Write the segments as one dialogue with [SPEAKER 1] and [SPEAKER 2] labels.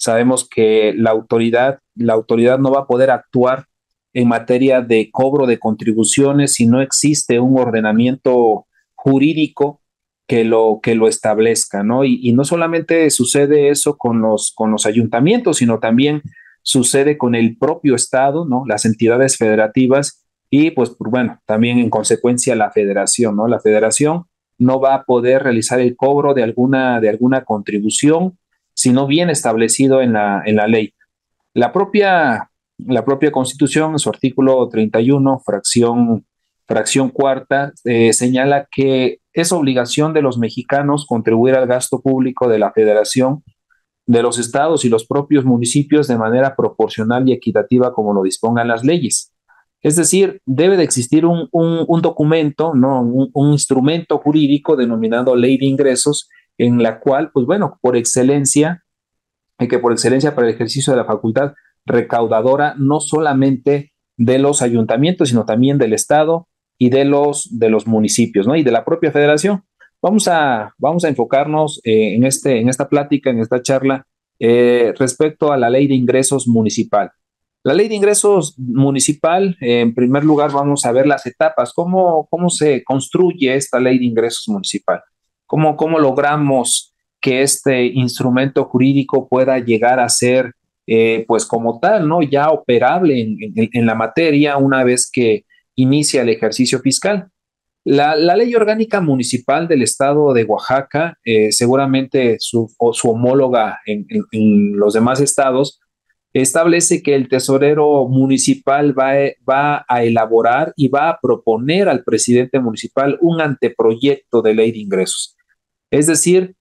[SPEAKER 1] Sabemos que la autoridad no va a poder actuar en materia de cobro de contribuciones si no existe un ordenamiento jurídico que lo establezca, ¿no? Y no solamente sucede eso con los ayuntamientos, sino también sucede con el propio Estado, ¿no? Las entidades federativas y, pues, bueno, también en consecuencia la federación, ¿no? La federación no va a poder realizar el cobro de alguna contribución si no viene establecido en la ley. La propia, la propia Constitución, en su artículo 31, fracción cuarta, señala que es obligación de los mexicanos contribuir al gasto público de la federación, de los estados y los propios municipios de manera proporcional y equitativa como lo dispongan las leyes. Es decir, debe de existir un documento, ¿no? Un instrumento jurídico denominado ley de ingresos, en la cual, pues bueno, que por excelencia para el ejercicio de la facultad recaudadora, no solamente de los ayuntamientos, sino también del Estado y de los municipios, ¿no? Y de la propia federación. Vamos a enfocarnos en esta plática, en esta charla, respecto a la ley de ingresos municipal. La ley de ingresos municipal, en primer lugar, vamos a ver las etapas, cómo se construye esta ley de ingresos municipal, cómo logramos que este instrumento jurídico pueda llegar a ser, pues como tal, ¿no? Ya operable en la materia una vez que inicia el ejercicio fiscal. La ley orgánica municipal del estado de Oaxaca, seguramente su homóloga en los demás estados, establece que el tesorero municipal va a elaborar y va a proponer al presidente municipal un anteproyecto de ley de ingresos. Es decir,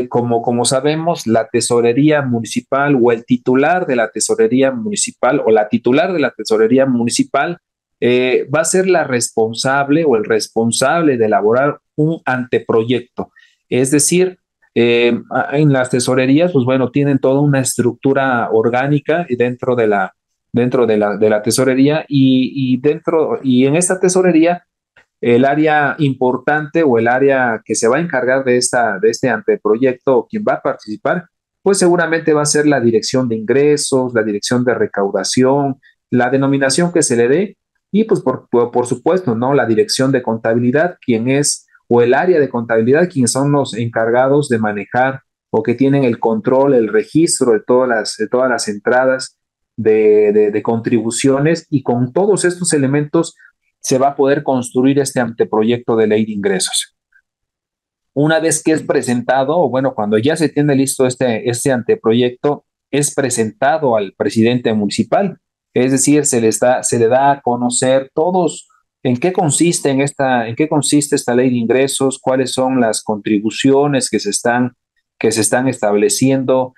[SPEAKER 1] como sabemos, la tesorería municipal o el titular de la tesorería municipal o la titular de la tesorería municipal va a ser la responsable o el responsable de elaborar un anteproyecto. Es decir, en las tesorerías, pues bueno, tienen toda una estructura orgánica dentro de la tesorería y en esta tesorería el área importante o el área que se va a encargar de este anteproyecto o quien va a participar, pues seguramente va a ser la dirección de ingresos, la dirección de recaudación, la denominación que se le dé y pues por supuesto, ¿no? La dirección de contabilidad, quien es, o el área de contabilidad, quienes son los encargados de manejar o que tienen el control, el registro de todas las entradas de contribuciones y con todos estos elementos se va a poder construir este anteproyecto de ley de ingresos. Una vez que es presentado, o bueno, cuando ya se tiene listo este anteproyecto, es presentado al presidente municipal, es decir, se le da a conocer todos en qué consiste esta ley de ingresos, cuáles son las contribuciones que se están estableciendo,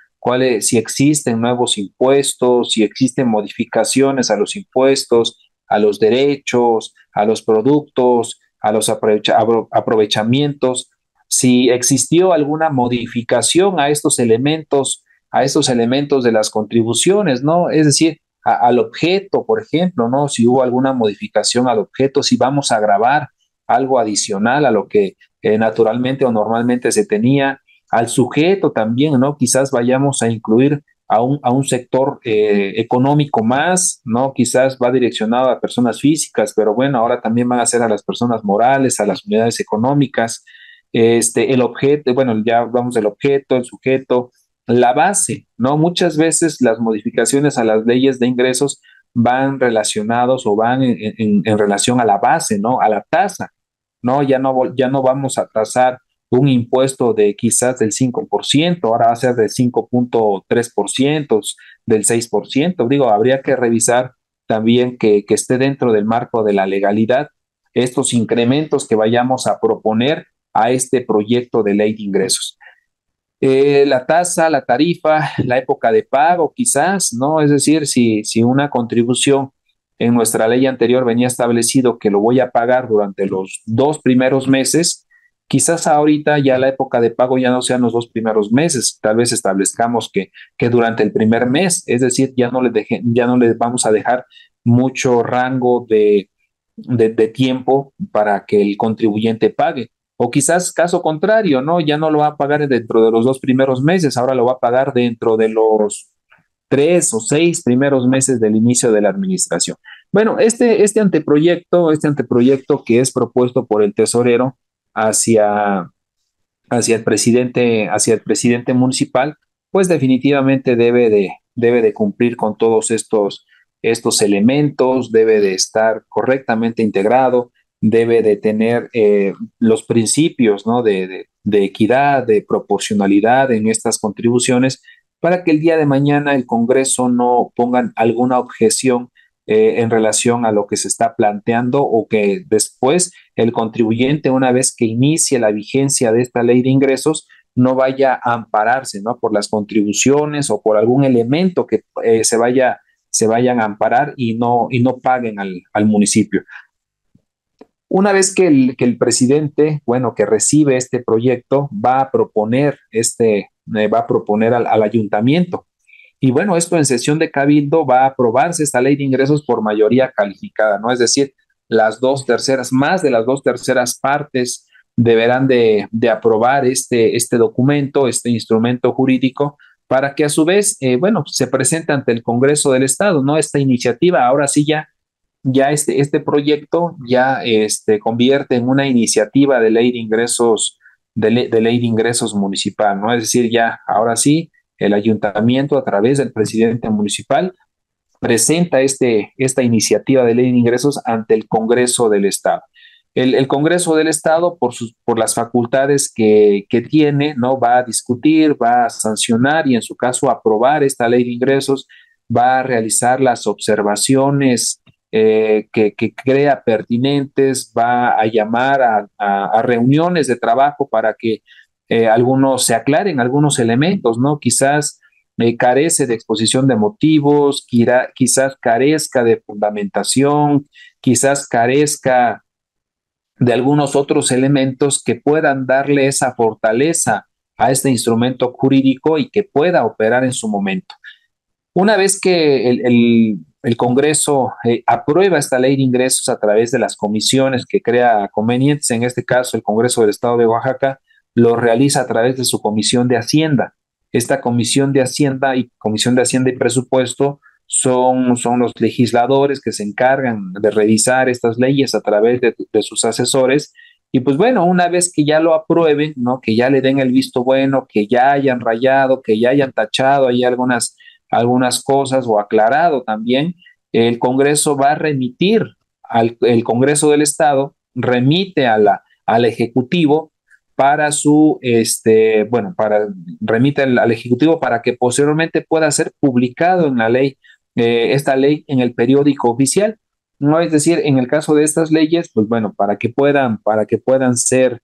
[SPEAKER 1] si existen nuevos impuestos, si existen modificaciones a los impuestos, a los derechos, a los productos, a los aprovechamientos, si existió alguna modificación a estos elementos de las contribuciones, ¿no? Es decir, al objeto, por ejemplo, ¿no? Si hubo alguna modificación al objeto, si vamos a agregar algo adicional a lo que naturalmente o normalmente se tenía, al sujeto también, ¿no? Quizás vayamos a incluir a un sector económico más, ¿no? Quizás va direccionado a personas físicas, pero bueno, ahora también van a ser a las personas morales, a las unidades económicas, el objeto, bueno, ya hablamos del objeto, el sujeto, la base, ¿no? Muchas veces las modificaciones a las leyes de ingresos van relacionados o van en relación a la base, ¿no? A la tasa, ¿no? Ya no vamos a tasar un impuesto de quizás del 5%, ahora va a ser del 5,3%, del 6%. Digo, habría que revisar también que esté dentro del marco de la legalidad estos incrementos que vayamos a proponer a este proyecto de ley de ingresos. La tasa, la tarifa, la época de pago, quizás, ¿no? Es decir, si una contribución en nuestra ley anterior venía establecido que lo voy a pagar durante los 2 primeros meses, quizás ahorita ya la época de pago ya no sean los 2 primeros meses, tal vez establezcamos que durante el primer mes, es decir, ya no le vamos a dejar mucho rango de tiempo para que el contribuyente pague. O quizás caso contrario, ¿no? Ya no lo va a pagar dentro de los 2 primeros meses, ahora lo va a pagar dentro de los 3 o 6 primeros meses del inicio de la administración. Bueno, este anteproyecto que es propuesto por el tesorero hacia, hacia el presidente municipal, pues definitivamente debe de cumplir con todos estos elementos, debe de estar correctamente integrado, debe de tener los principios, ¿no? de equidad, de proporcionalidad en estas contribuciones, para que el día de mañana el Congreso no ponga alguna objeción en relación a lo que se está planteando, o que después el contribuyente, una vez que inicie la vigencia de esta ley de ingresos, no vaya a ampararse, ¿no? por las contribuciones o por algún elemento que se vayan a amparar y no paguen al municipio. Una vez que el presidente, bueno, que recibe este proyecto, va a proponer al ayuntamiento. Y bueno, esto en sesión de cabildo va a aprobarse esta ley de ingresos por mayoría calificada, ¿no? Es decir, más de las 2/3 partes deberán de aprobar este documento, este instrumento jurídico, para que a su vez, bueno, se presente ante el Congreso del Estado, ¿no? Esta iniciativa, ahora sí ya este proyecto ya convierte en una iniciativa de ley de ingresos, de ley de ingresos municipal, ¿no? Es decir, ya ahora sí, el ayuntamiento a través del presidente municipal presenta esta iniciativa de ley de ingresos ante el Congreso del Estado. El Congreso del Estado, por las facultades que tiene, ¿no? Va a discutir, va a sancionar y en su caso aprobar esta ley de ingresos, va a realizar las observaciones que crea pertinentes, va a llamar a reuniones de trabajo para que algunos se aclaren algunos elementos, ¿no? Quizás carece de exposición de motivos, quizás carezca de fundamentación, quizás carezca de algunos otros elementos que puedan darle esa fortaleza a este instrumento jurídico y que pueda operar en su momento. Una vez que el Congreso aprueba esta ley de ingresos a través de las comisiones que crea convenientes, en este caso el Congreso del Estado de Oaxaca lo realiza a través de su Comisión de Hacienda. Esta Comisión de Hacienda y Presupuesto son los legisladores que se encargan de revisar estas leyes a través de sus asesores. Y pues bueno, una vez que ya lo aprueben, ¿no? Que ya le den el visto bueno, que ya hayan rayado, que ya hayan tachado ahí algunas cosas o aclarado también, el Congreso va a remitir el Congreso del Estado, remite al Ejecutivo remite al Ejecutivo para que posteriormente pueda ser publicado esta ley en el periódico oficial. No, es decir, en el caso de estas leyes, pues bueno, para que puedan ser,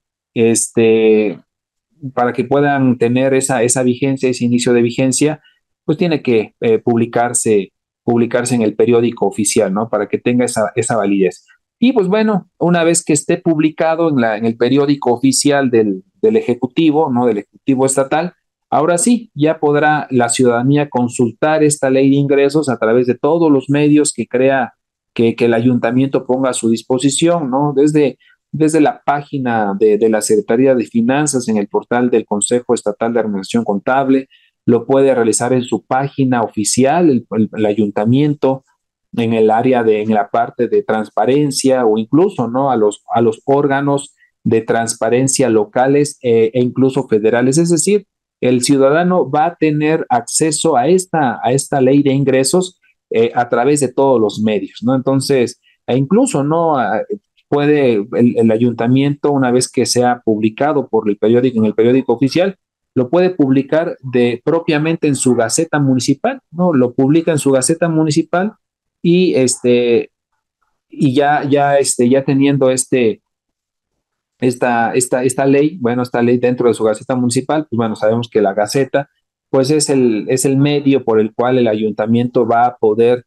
[SPEAKER 1] para que puedan tener esa vigencia, ese inicio de vigencia, pues tiene que publicarse en el periódico oficial, ¿no? Para que tenga esa validez. Y pues bueno, una vez que esté publicado en el periódico oficial del Ejecutivo, ¿no? Del Ejecutivo Estatal, ahora sí, ya podrá la ciudadanía consultar esta ley de ingresos a través de todos los medios que crea que el ayuntamiento ponga a su disposición, ¿no? Desde la página de la Secretaría de Finanzas, en el portal del Consejo Estatal de Administración Contable, lo puede realizar en su página oficial, el ayuntamiento, en la parte de transparencia, o incluso, ¿no? a los órganos de transparencia locales e incluso federales. Es decir, el ciudadano va a tener acceso a esta ley de ingresos a través de todos los medios, ¿no? Entonces, incluso, ¿no? Puede el ayuntamiento, una vez que sea publicado en el periódico oficial, lo puede publicar propiamente en su Gaceta Municipal, ¿no? Lo publica en su Gaceta Municipal, y ya teniendo esta ley, bueno, esta ley dentro de su Gaceta Municipal, pues bueno, sabemos que la Gaceta, pues es el medio por el cual el ayuntamiento va a poder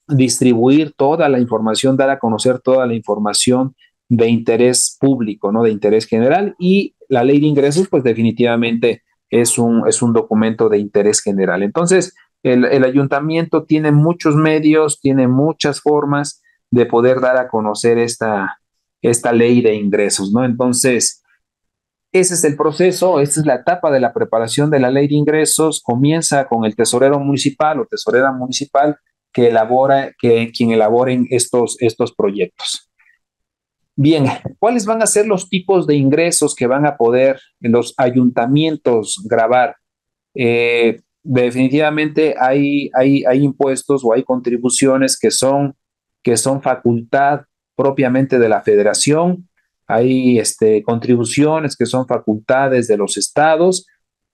[SPEAKER 1] distribuir toda la información, dar a conocer toda la información de interés público, ¿no? De interés general. Y la ley de ingresos, pues definitivamente es un documento de interés general. Entonces, el ayuntamiento tiene muchos medios, tiene muchas formas de poder dar a conocer esta ley de ingresos, ¿no? Entonces, ese es el proceso, esta es la etapa de la preparación de la ley de ingresos. Comienza con el tesorero municipal o tesorera municipal quien elaboren estos proyectos. Bien, ¿cuáles van a ser los tipos de ingresos que van a poder los ayuntamientos grabar? Definitivamente hay impuestos o hay contribuciones que son facultad propiamente de la federación, hay contribuciones que son facultades de los estados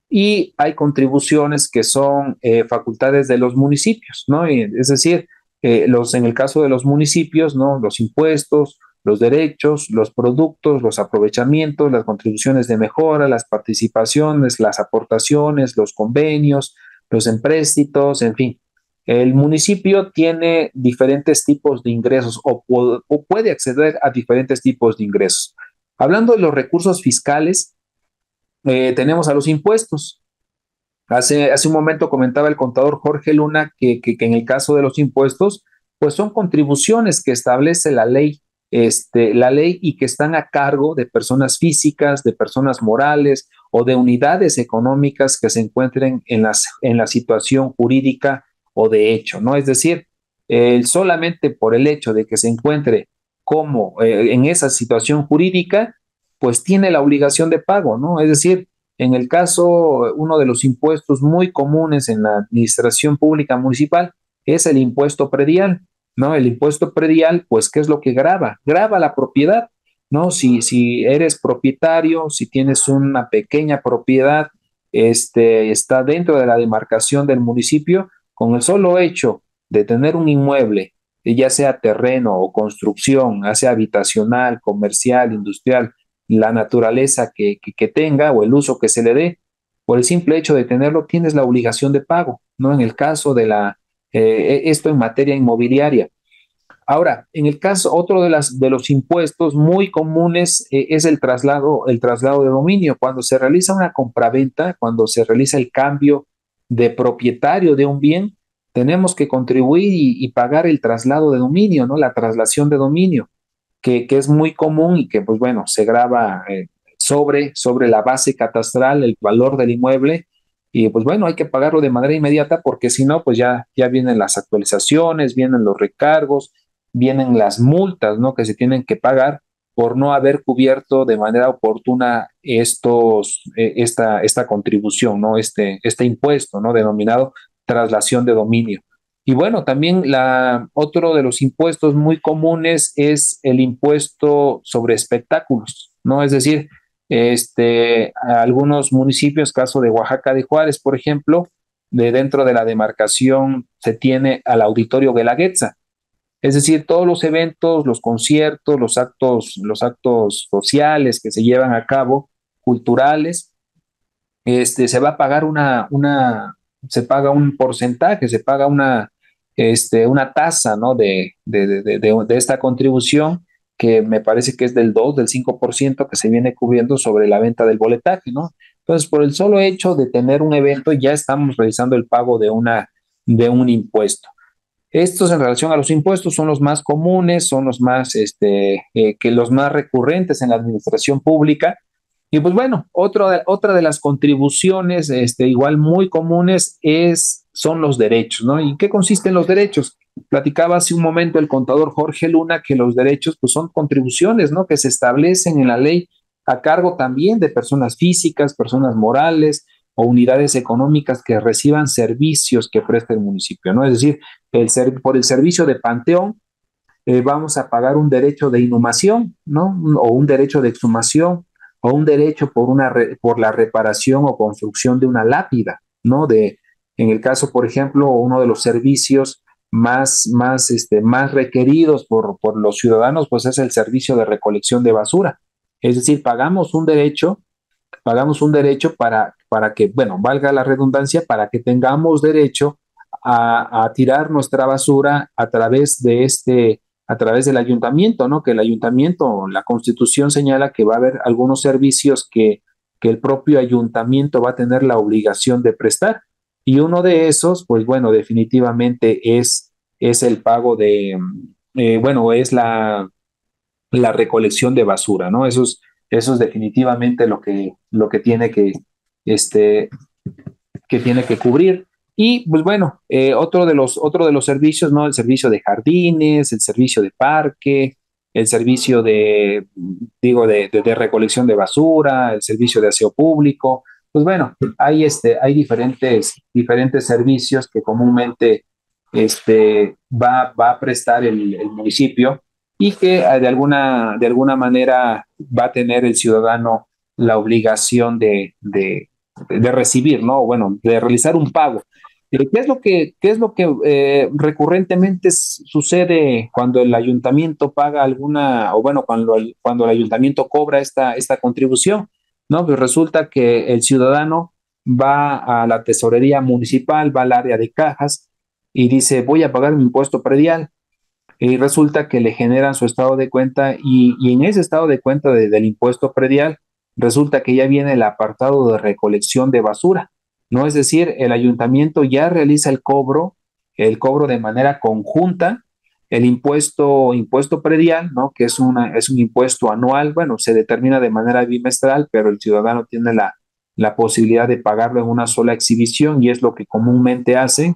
[SPEAKER 1] y hay contribuciones que son facultades de los municipios, ¿no? Es decir, en el caso de los municipios, ¿no? Los impuestos, los derechos, los productos, los aprovechamientos, las contribuciones de mejora, las participaciones, las aportaciones, los convenios, los empréstitos, en fin. El municipio tiene diferentes tipos de ingresos o puede acceder a diferentes tipos de ingresos. Hablando de los recursos fiscales, tenemos a los impuestos. Hace un momento comentaba el contador Jorge Luna que en el caso de los impuestos, pues son contribuciones que establece la ley y que están a cargo de personas físicas, de personas morales o de unidades económicas que se encuentren en la situación jurídica o de hecho, ¿no? Es decir, solamente por el hecho de que se encuentre como en esa situación jurídica, pues tiene la obligación de pago, ¿no? Es decir, en el caso, uno de los impuestos muy comunes en la administración pública municipal es el impuesto predial, ¿no? El impuesto predial, pues, ¿qué es lo que grava? Grava la propiedad, ¿no? Si eres propietario, si tienes una pequeña propiedad, está dentro de la demarcación del municipio, con el solo hecho de tener un inmueble, ya sea terreno o construcción, ya sea habitacional, comercial, industrial, la naturaleza que tenga o el uso que se le dé, por el simple hecho de tenerlo, tienes la obligación de pago, ¿no? En el caso esto en materia inmobiliaria. Ahora, en el caso, otro de los impuestos muy comunes es el traslado de dominio. Cuando se realiza una compraventa, cuando se realiza el cambio de propietario de un bien, tenemos que contribuir y pagar el traslado de dominio, ¿no? La traslación de dominio que es muy común y que, pues bueno, se graba sobre la base catastral, el valor del inmueble, y pues bueno, hay que pagarlo de manera inmediata porque si no, pues ya vienen las actualizaciones, vienen los recargos, vienen las multas, ¿no? Que se tienen que pagar por no haber cubierto de manera oportuna esta contribución, ¿no? Este impuesto, ¿no? Denominado traslación de dominio. Y bueno, también otro de los impuestos muy comunes es el impuesto sobre espectáculos, ¿no? Es decir, algunos municipios, caso de Oaxaca de Juárez, por ejemplo, dentro de la demarcación se tiene al Auditorio Guelaguetza. Es decir, todos los eventos, los conciertos, los actos sociales que se llevan a cabo, culturales, se va a pagar se paga un porcentaje, se paga una tasa, ¿no? De esta contribución que me parece que es del 5% que se viene cubriendo sobre la venta del boletaje, ¿no? Entonces, por el solo hecho de tener un evento, ya estamos realizando el pago de un impuesto. Estos en relación a los impuestos son los más comunes, son los más recurrentes en la administración pública. Y pues bueno, otra de las contribuciones igual muy comunes son los derechos, ¿no? ¿Y qué consisten los derechos? Platicaba hace un momento el contador Jorge Luna que los derechos pues son contribuciones, ¿no? Que se establecen en la ley a cargo también de personas físicas, personas morales o unidades económicas que reciban servicios que presta el municipio, ¿no? Es decir, por el servicio de panteón vamos a pagar un derecho de inhumación, ¿no? O un derecho de exhumación, o un derecho por la reparación o construcción de una lápida, ¿no? En el caso, por ejemplo, uno de los servicios más requeridos por los ciudadanos, pues es el servicio de recolección de basura. Es decir, pagamos un derecho para que, bueno, valga la redundancia, para que tengamos derecho a tirar nuestra basura a través del ayuntamiento, ¿no? Que el ayuntamiento, la constitución señala que va a haber algunos servicios que el propio ayuntamiento va a tener la obligación de prestar. Y uno de esos, pues bueno, definitivamente es el pago bueno, es la recolección de basura, ¿no? Eso es definitivamente lo que tiene este, que tiene que cubrir. Y pues bueno, otro de los servicios, ¿no? El servicio de jardines, el servicio de parque, el servicio digo, de recolección de basura, el servicio de aseo público. Pues bueno, hay diferentes servicios que comúnmente va a prestar el municipio y que de alguna manera va a tener el ciudadano la obligación de recibir, ¿no? Bueno, de realizar un pago. Qué es lo que recurrentemente sucede cuando el ayuntamiento paga alguna, o bueno, cuando el ayuntamiento cobra esta contribución? ¿No? Pues resulta que el ciudadano va a la tesorería municipal, va al área de cajas y dice, voy a pagar mi impuesto predial. Y resulta que le generan su estado de cuenta y en ese estado de cuenta del impuesto predial resulta que ya viene el apartado de recolección de basura, ¿no? Es decir, el ayuntamiento ya realiza el cobro de manera conjunta, el impuesto predial, ¿no? Que es un impuesto anual, bueno, se determina de manera bimestral, pero el ciudadano tiene la posibilidad de pagarlo en una sola exhibición y es lo que comúnmente hace,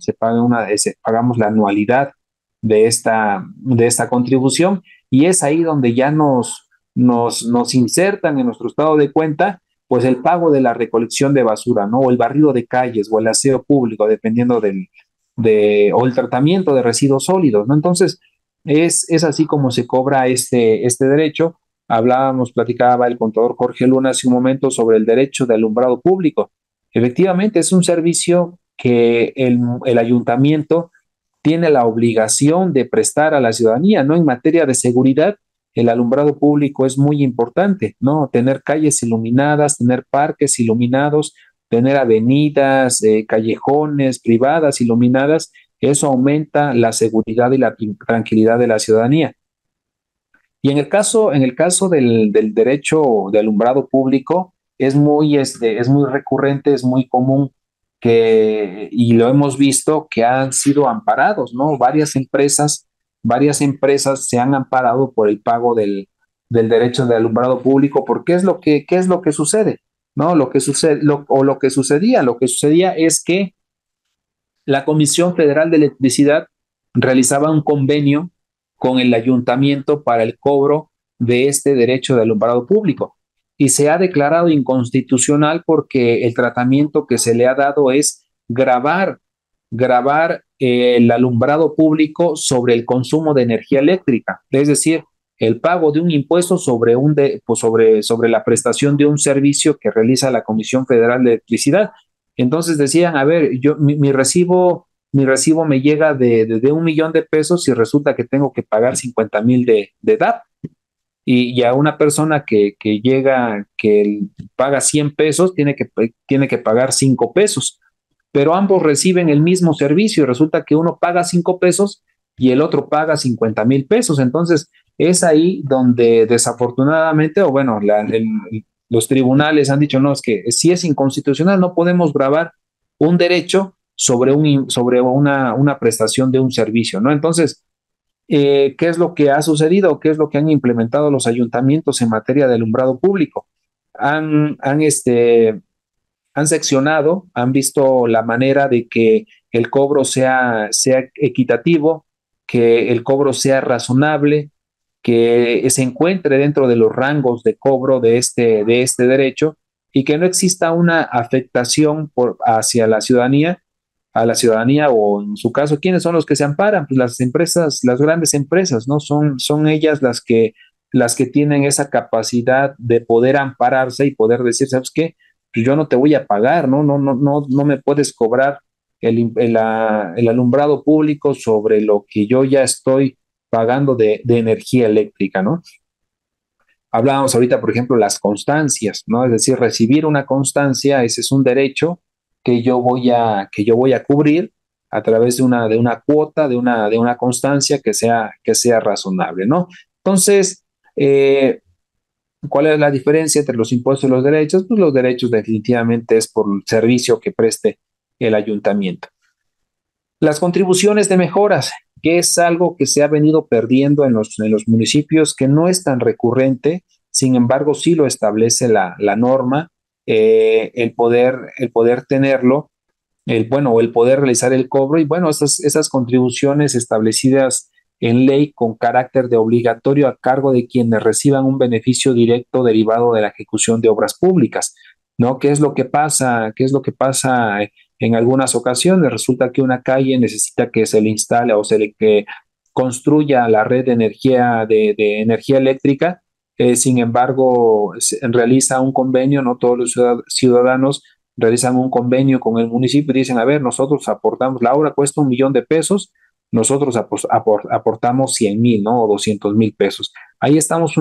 [SPEAKER 1] pagamos la anualidad de esta contribución y es ahí donde ya nos insertan en nuestro estado de cuenta pues el pago de la recolección de basura, ¿no? O el barrido de calles o el aseo público, dependiendo o el tratamiento de residuos sólidos, ¿no? Entonces, es así como se cobra este derecho. Platicaba el contador Jorge Luna hace un momento sobre el derecho de alumbrado público. Efectivamente, es un servicio que el ayuntamiento tiene la obligación de prestar a la ciudadanía, ¿no? En materia de seguridad, el alumbrado público es muy importante, ¿no? Tener calles iluminadas, tener parques iluminados, tener avenidas, callejones privadas iluminadas, eso aumenta la seguridad y la tranquilidad de la ciudadanía. Y en el caso del derecho de alumbrado público, es muy recurrente, es muy común y lo hemos visto, que han sido amparados, ¿no? Varias empresas se han amparado por el pago del derecho de alumbrado público, porque qué es lo que sucede? ¿No? Lo que sucedía es que la Comisión Federal de Electricidad realizaba un convenio con el ayuntamiento para el cobro de este derecho de alumbrado público y se ha declarado inconstitucional porque el tratamiento que se le ha dado es grabar el alumbrado público sobre el consumo de energía eléctrica, es decir, el pago de un impuesto sobre la prestación de un servicio que realiza la Comisión Federal de Electricidad. Entonces decían, a ver, mi recibo me llega de 1 millón de pesos y resulta que tengo que pagar 50,000 de DAP. Y a una persona que paga 100 pesos, tiene que pagar 5 pesos. Pero ambos reciben el mismo servicio y resulta que uno paga 5 pesos y el otro paga 50,000 pesos. Entonces, es ahí donde desafortunadamente, o bueno, los tribunales han dicho, no, es que si es inconstitucional, no podemos grabar un derecho sobre una prestación de un servicio, ¿no? Entonces, ¿qué es lo que ha sucedido? ¿Qué es lo que han implementado los ayuntamientos en materia de alumbrado público? Han, han, este, Han seccionado, han visto la manera de que el cobro sea equitativo, que el cobro sea razonable, que se encuentre dentro de los rangos de cobro de este derecho y que no exista una afectación hacia a la ciudadanía o en su caso, ¿quiénes son los que se amparan? Pues las empresas, las grandes empresas, ¿no? Son ellas las que tienen esa capacidad de poder ampararse y poder decir, ¿sabes qué? Pues yo no te voy a pagar, ¿no? No me puedes cobrar el alumbrado público sobre lo que yo ya estoy pagando de energía eléctrica, ¿no? Hablábamos ahorita, por ejemplo, las constancias, ¿no? Es decir, recibir una constancia, ese es un derecho que yo voy a cubrir a través de una cuota, de una constancia que sea razonable, ¿no? Entonces, ¿cuál es la diferencia entre los impuestos y los derechos? Pues los derechos definitivamente es por el servicio que preste el ayuntamiento. Las contribuciones de mejoras. que es algo que se ha venido perdiendo en los municipios, que no es tan recurrente, sin embargo, sí lo establece la norma, el poder tenerlo, bueno, o el poder realizar el cobro, y bueno, esas contribuciones establecidas en ley con carácter de obligatorio a cargo de quienes reciban un beneficio directo derivado de la ejecución de obras públicas, ¿no? ¿Qué es lo que pasa? ¿Qué es lo que pasa en algunas ocasiones? Resulta que una calle necesita que se le instale o se le que construya la red de energía eléctrica. Sin embargo, se realiza un convenio, no todos los ciudadanos realizan un convenio con el municipio y dicen, a ver, nosotros aportamos, la obra cuesta 1 millón de pesos, nosotros aportamos 100,000, ¿no? O 200,000 pesos. Ahí estamos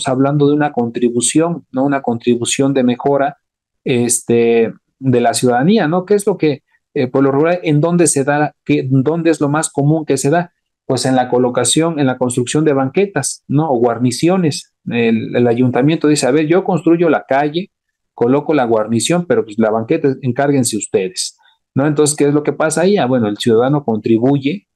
[SPEAKER 1] hablando de una contribución, ¿no? Una contribución de mejora, de la ciudadanía, ¿no? ¿Qué es lo que, por lo regular, en dónde se da, dónde es lo más común que se da? Pues en la colocación, en la construcción de banquetas, ¿no? O guarniciones. El ayuntamiento dice, a ver, yo construyo la calle, coloco la guarnición, pero pues la banqueta, encárguense ustedes, ¿no? Entonces, ¿qué es lo que pasa ahí? Ah, bueno, el ciudadano contribuye,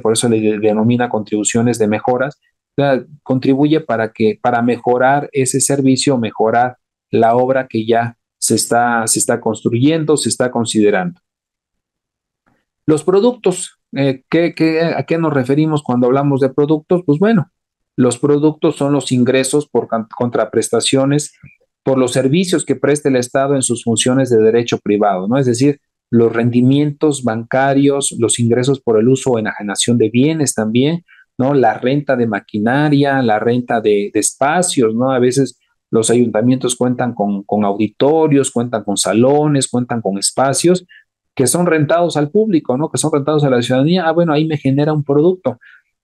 [SPEAKER 1] por eso le denomina contribuciones de mejoras, o sea, contribuye para mejorar ese servicio, mejorar la obra que ya se está construyendo, se está considerando. Los productos, ¿a qué nos referimos cuando hablamos de productos? Pues bueno, los productos son los ingresos por contraprestaciones por los servicios que presta el Estado en sus funciones de derecho privado, ¿no? Es decir, los rendimientos bancarios, los ingresos por el uso o enajenación de bienes también, ¿no? La renta de maquinaria, la renta de espacios, ¿no? A veces los ayuntamientos cuentan con auditorios, cuentan con salones, cuentan con espacios que son rentados al público, ¿no? Que son rentados a la ciudadanía. Ah, bueno, ahí me genera un producto.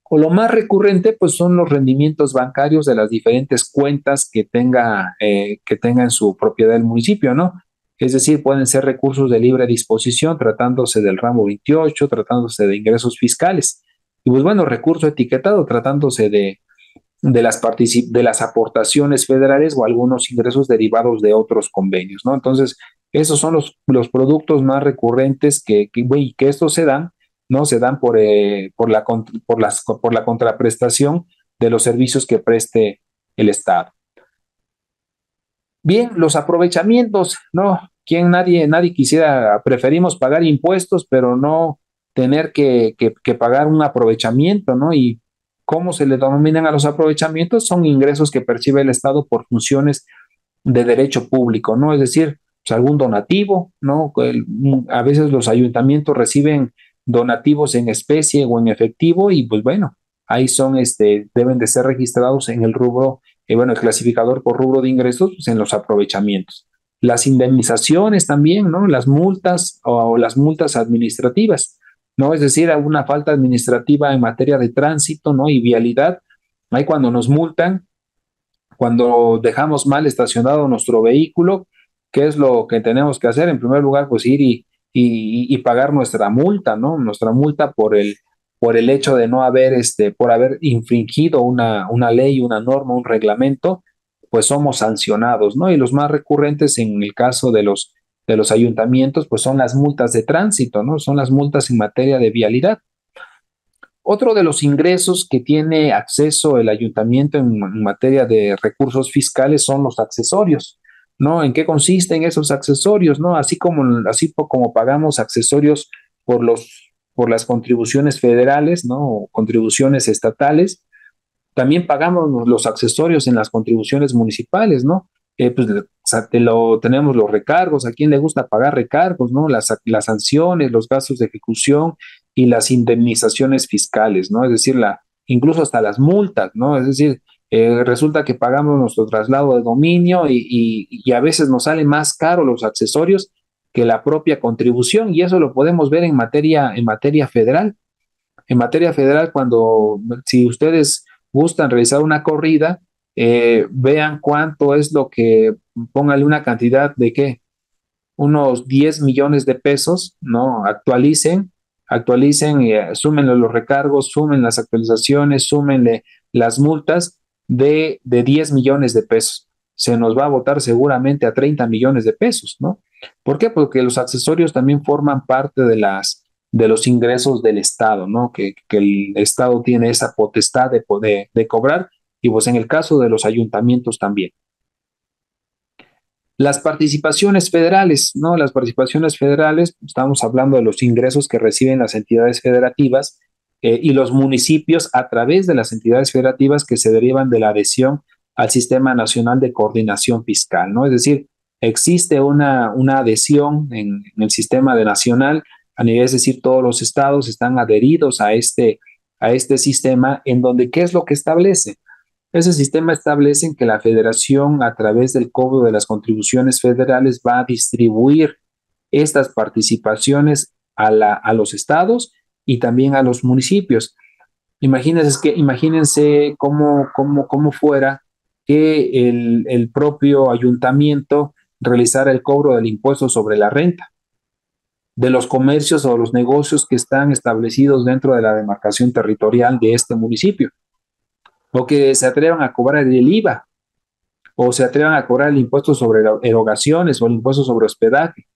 [SPEAKER 1] O lo más recurrente, pues son los rendimientos bancarios de las diferentes cuentas que tenga en su propiedad el municipio, ¿no? Es decir, pueden ser recursos de libre disposición, tratándose del ramo 28, tratándose de ingresos fiscales. Y pues bueno, recurso etiquetado, tratándose de las aportaciones federales o algunos ingresos derivados de otros convenios, ¿no? Entonces, esos son los productos más recurrentes que estos se dan, ¿no? Se dan por la contraprestación de los servicios que preste el Estado. Bien, los aprovechamientos, ¿no? Nadie quisiera, preferimos pagar impuestos, pero no tener que pagar un aprovechamiento, ¿no? Y cómo se le denominan a los aprovechamientos son ingresos que percibe el Estado por funciones de derecho público, ¿no? Es decir, pues algún donativo, ¿no? A veces los ayuntamientos reciben donativos en especie o en efectivo y pues bueno, ahí deben de ser registrados en el rubro, bueno, el clasificador por rubro de ingresos, pues en los aprovechamientos. Las indemnizaciones también, ¿no? Las multas o las multas administrativas, ¿no? Es decir, alguna falta administrativa en materia de tránsito, ¿no? Y vialidad. Ahí cuando nos multan, cuando dejamos mal estacionado nuestro vehículo, ¿qué es lo que tenemos que hacer? En primer lugar, pues ir y pagar nuestra multa, ¿no? Nuestra multa por el hecho de no haber, por haber infringido una ley, una norma, un reglamento, pues somos sancionados, ¿no? Y los más recurrentes en el caso de los ayuntamientos, pues son las multas de tránsito, ¿no? Son las multas en materia de vialidad. Otro de los ingresos que tiene acceso el ayuntamiento en materia de recursos fiscales son los accesorios, ¿no? ¿En qué consisten esos accesorios, no? Como pagamos accesorios por las contribuciones federales, ¿no? O contribuciones estatales, también pagamos los accesorios en las contribuciones municipales, ¿no? Pues tenemos los recargos, a quién le gusta pagar recargos, ¿no? Las sanciones, los gastos de ejecución y las indemnizaciones fiscales, ¿no? Es decir, incluso hasta las multas, ¿no? Es decir, resulta que pagamos nuestro traslado de dominio y a veces nos sale más caro los accesorios que la propia contribución y eso lo podemos ver en materia federal. En materia federal, si ustedes gustan realizar una corrida, vean cuánto es lo que, póngale una cantidad de qué, unos 10 millones de pesos, ¿no? Actualicen y súmenle los recargos, sumen las actualizaciones, súmenle las multas de 10 millones de pesos. Se nos va a votar seguramente a 30 millones de pesos, ¿no? ¿Por qué? Porque los accesorios también forman parte de los ingresos del Estado, ¿no? Que el Estado tiene esa potestad de poder de cobrar, y pues en el caso de los ayuntamientos también. Las participaciones federales, ¿no? Las participaciones federales, estamos hablando de los ingresos que reciben las entidades federativas y los municipios a través de las entidades federativas que se derivan de la adhesión al Sistema Nacional de Coordinación Fiscal, ¿no? Es decir, existe una adhesión en el sistema de nacional a nivel, es decir, todos los estados están adheridos a este sistema en donde, ¿qué es lo que establece? Ese sistema establece que la federación, a través del cobro de las contribuciones federales, va a distribuir estas participaciones a los estados y también a los municipios. Imagínense cómo fuera que el propio ayuntamiento realizara el cobro del impuesto sobre la renta de los comercios o los negocios que están establecidos dentro de la demarcación territorial de este municipio, o que se atrevan a cobrar el IVA, o se atrevan a cobrar el impuesto sobre erogaciones o el impuesto sobre hospedaje,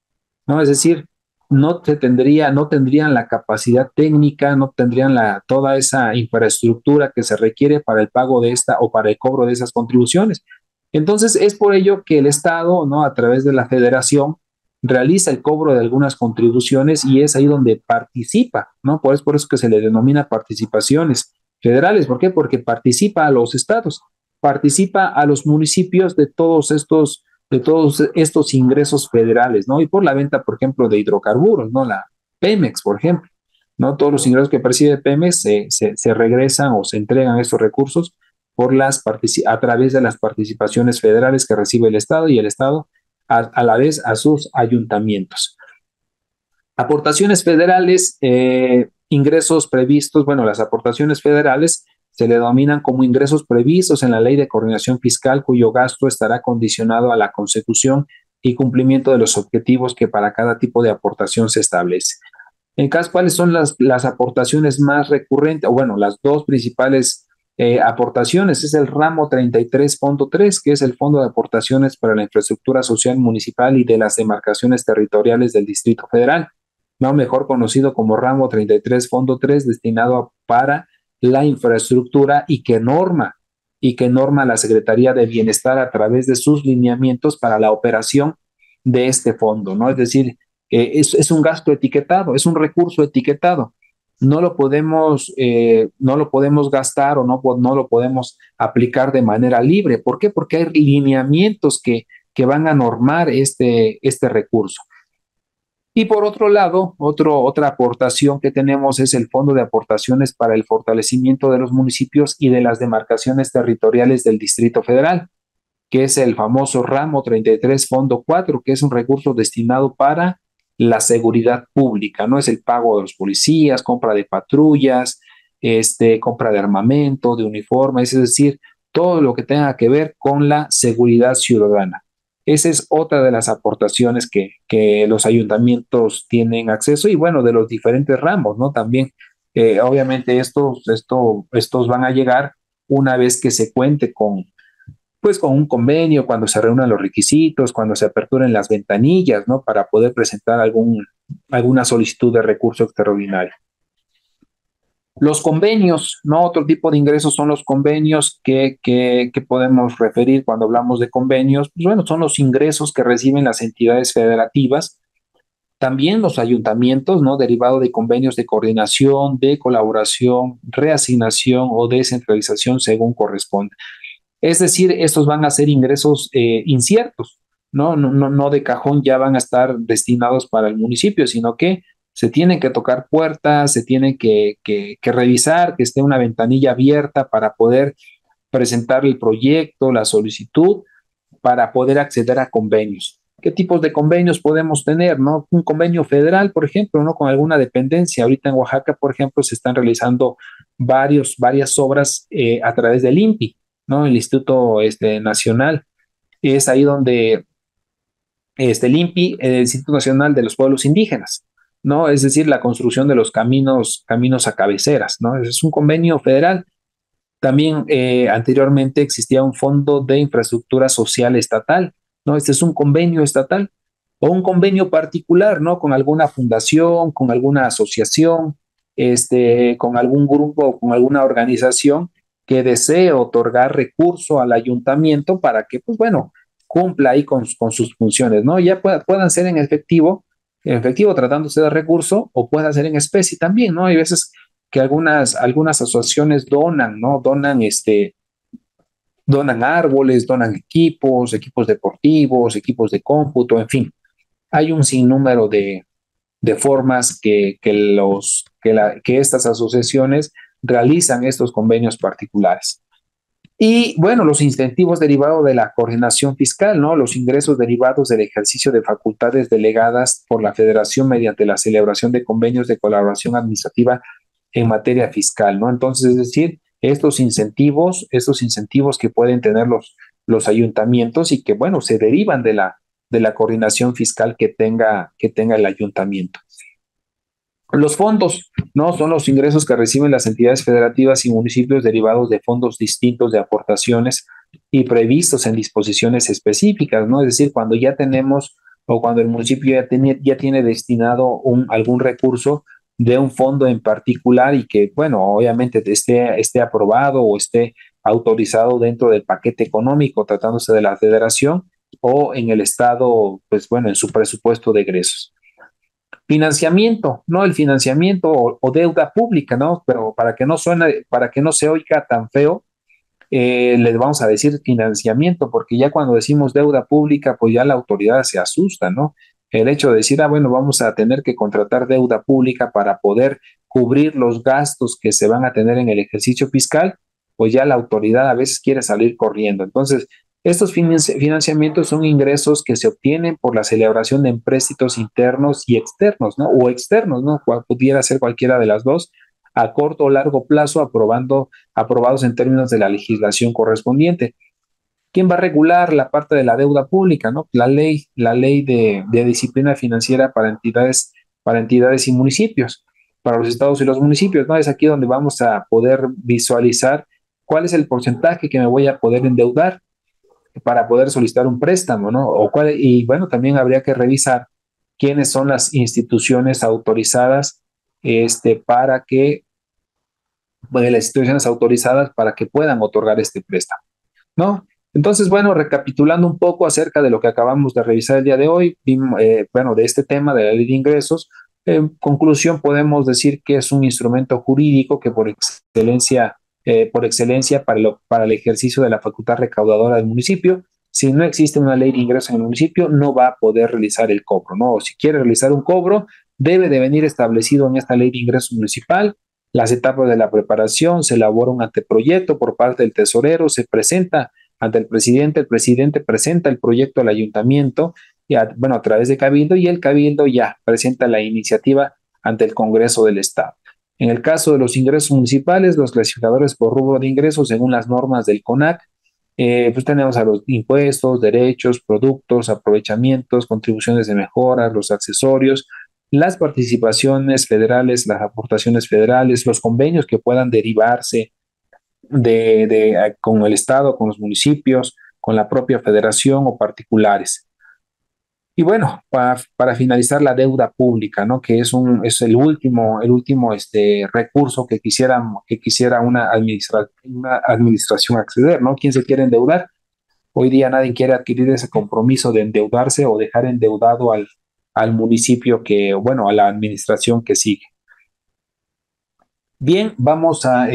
[SPEAKER 1] ¿no? Es decir, no tendrían la capacidad técnica, no tendrían toda esa infraestructura que se requiere para el pago de esta o para el cobro de esas contribuciones. Entonces, es por ello que el Estado, ¿no? A través de la federación, realiza el cobro de algunas contribuciones y es ahí donde participa, ¿no? Por eso que se le denomina participaciones federales. ¿Por qué? Porque participa a los estados, participa a los municipios de todos estos ingresos federales, ¿no? Y por la venta, por ejemplo, de hidrocarburos, ¿no? La Pemex, por ejemplo, ¿no? Todos los ingresos que percibe Pemex se regresan o se entregan estos recursos a través de las participaciones federales que recibe el Estado y el Estado a la vez a sus ayuntamientos. Aportaciones federales, ingresos previstos, bueno, las aportaciones federales se le denominan como ingresos previstos en la Ley de Coordinación Fiscal, cuyo gasto estará condicionado a la consecución y cumplimiento de los objetivos que para cada tipo de aportación se establece. En caso, ¿cuáles son las aportaciones más recurrentes? O bueno, las dos principales aportaciones es el ramo 33.3, que es el Fondo de Aportaciones para la Infraestructura Social Municipal y de las demarcaciones territoriales del Distrito Federal, no mejor conocido como ramo 33, Fondo 3, destinado para la infraestructura y que norma la Secretaría de Bienestar a través de sus lineamientos para la operación de este fondo, ¿no? Es decir, es un gasto etiquetado, es un recurso etiquetado. No lo podemos gastar o no lo podemos aplicar de manera libre. ¿Por qué? Porque hay lineamientos que van a normar este recurso. Y por otro lado, otra aportación que tenemos es el Fondo de Aportaciones para el Fortalecimiento de los Municipios y de las Demarcaciones Territoriales del Distrito Federal, que es el famoso ramo 33, Fondo 4, que es un recurso destinado para la seguridad pública, ¿no? Es el pago de los policías, compra de patrullas, compra de armamento, de uniformes, es decir, todo lo que tenga que ver con la seguridad ciudadana. Esa es otra de las aportaciones que los ayuntamientos tienen acceso y bueno, de los diferentes ramos, ¿no? También, obviamente, estos van a llegar una vez que se cuente pues con un convenio, cuando se reúnan los requisitos, cuando se aperturen las ventanillas, ¿no? Para poder presentar alguna solicitud de recurso extraordinario. Los convenios, ¿no? Otro tipo de ingresos son los convenios que podemos referir cuando hablamos de convenios. Pues bueno, son los ingresos que reciben las entidades federativas, también los ayuntamientos, ¿no? Derivado de convenios de coordinación, de colaboración, reasignación o descentralización según corresponda. Es decir, estos van a ser ingresos inciertos, ¿no? No de cajón ya van a estar destinados para el municipio, sino que se tienen que tocar puertas, se tienen que revisar, que esté una ventanilla abierta para poder presentar el proyecto, la solicitud, para poder acceder a convenios. ¿Qué tipos de convenios podemos tener, no? Un convenio federal, por ejemplo, ¿no? Con alguna dependencia. Ahorita en Oaxaca, por ejemplo, se están realizando varias obras a través del INPI, ¿no? El Instituto Nacional. Es ahí donde el INPI, el Instituto Nacional de los Pueblos Indígenas, ¿no? Es decir, la construcción de los caminos a cabeceras, ¿no? Es un convenio federal. También anteriormente existía un fondo de infraestructura social estatal, ¿no? Este es un convenio estatal. o un convenio particular, ¿no? Con alguna fundación, con alguna asociación, con algún grupo, con alguna organización que desee otorgar recurso al ayuntamiento para que, pues bueno, cumpla ahí con sus funciones, ¿no? Ya puedan ser en efectivo tratándose de recurso, o pueda ser en especie también, ¿no? Hay veces que algunas asociaciones donan, ¿no? Donan árboles, donan equipos deportivos, equipos de cómputo, en fin. Hay un sinnúmero de formas que estas asociaciones realizan estos convenios particulares. Y bueno, los incentivos derivados de la coordinación fiscal, ¿no? Los ingresos derivados del ejercicio de facultades delegadas por la Federación mediante la celebración de convenios de colaboración administrativa en materia fiscal, ¿no? Entonces, es decir, estos incentivos que pueden tener los ayuntamientos y que, bueno, se derivan de la coordinación fiscal que tenga el ayuntamiento. Los fondos, ¿no? Son los ingresos que reciben las entidades federativas y municipios derivados de fondos distintos de aportaciones y previstos en disposiciones específicas, ¿no? Es decir, cuando ya tenemos o cuando el municipio ya tiene destinado algún recurso de un fondo en particular y que, bueno, obviamente esté aprobado o esté autorizado dentro del paquete económico, tratándose de la federación o en el estado, pues bueno, en su presupuesto de egresos. Financiamiento, ¿no? El financiamiento o deuda pública, ¿no? Pero para que no se oiga tan feo, les vamos a decir financiamiento, porque ya cuando decimos deuda pública, pues ya la autoridad se asusta, ¿no? El hecho de decir, bueno, vamos a tener que contratar deuda pública para poder cubrir los gastos que se van a tener en el ejercicio fiscal, pues ya la autoridad a veces quiere salir corriendo. Entonces, estos financiamientos son ingresos que se obtienen por la celebración de empréstitos internos y externos, ¿no? O externos, ¿no? Pudiera ser cualquiera de las dos, a corto o largo plazo, aprobados en términos de la legislación correspondiente. ¿Quién va a regular la parte de la deuda pública, no? La ley de disciplina financiera para entidades y municipios, para los estados y los municipios, ¿no? Es aquí donde vamos a poder visualizar cuál es el porcentaje que me voy a poder endeudar para poder solicitar un préstamo, ¿no? Y bueno, también habría que revisar quiénes son las instituciones autorizadas para que, bueno, las instituciones autorizadas para que puedan otorgar este préstamo, ¿no? Entonces, bueno, recapitulando un poco acerca de lo que acabamos de revisar el día de hoy, bueno, de este tema de la ley de ingresos, en conclusión podemos decir que es un instrumento jurídico que por excelencia para el ejercicio de la facultad recaudadora del municipio. Si no existe una ley de ingresos en el municipio, no va a poder realizar el cobro, ¿no? O si quiere realizar un cobro, debe de venir establecido en esta ley de ingresos municipal. Las etapas de la preparación, se elabora un anteproyecto por parte del tesorero, se presenta ante el presidente presenta el proyecto al ayuntamiento, bueno, a través de Cabildo, y el Cabildo ya presenta la iniciativa ante el Congreso del Estado. En el caso de los ingresos municipales, los clasificadores por rubro de ingresos, según las normas del CONAC, pues tenemos a los impuestos, derechos, productos, aprovechamientos, contribuciones de mejoras, los accesorios, las participaciones federales, las aportaciones federales, los convenios que puedan derivarse con el Estado, con los municipios, con la propia federación o particulares. Y bueno, para finalizar, la deuda pública, ¿no? Que es el último recurso que quisiera una administración acceder, ¿no? ¿Quién se quiere endeudar? Hoy día nadie quiere adquirir ese compromiso de endeudarse o dejar endeudado al municipio bueno, a la administración que sigue. Bien, vamos a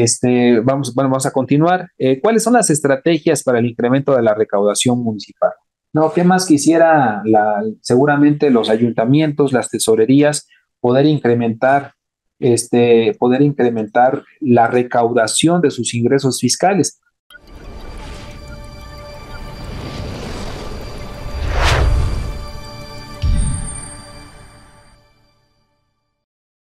[SPEAKER 1] continuar. ¿Cuáles son las estrategias para el incremento de la recaudación municipal? No, ¿qué más quisiera seguramente los ayuntamientos, las tesorerías, poder incrementar la recaudación de sus ingresos fiscales?